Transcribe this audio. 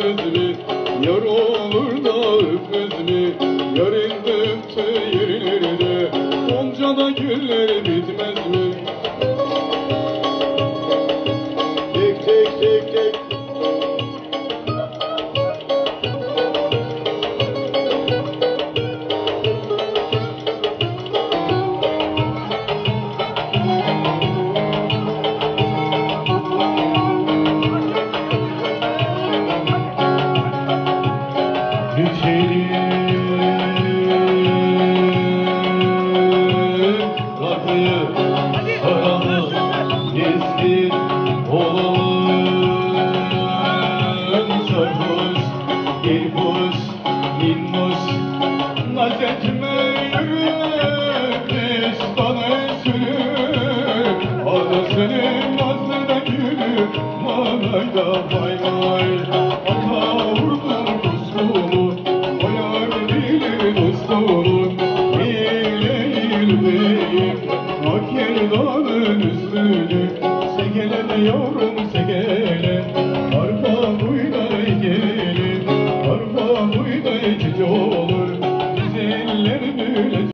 öpmez mi? Yar olur da öpmez mi? Yarın öptü yerlerde Gonca'da güller bitmez mi? Tek tek tek tek. Düşerim rakıyı saralım gezgin olalım sarhoş ilhoş minnoş naz etme yürü bana sürü ağlasını nazlıda gülü manayda vay vay ata vurdum kusuru Beyim, Akyel dağın üstünü, Segelene yavrum.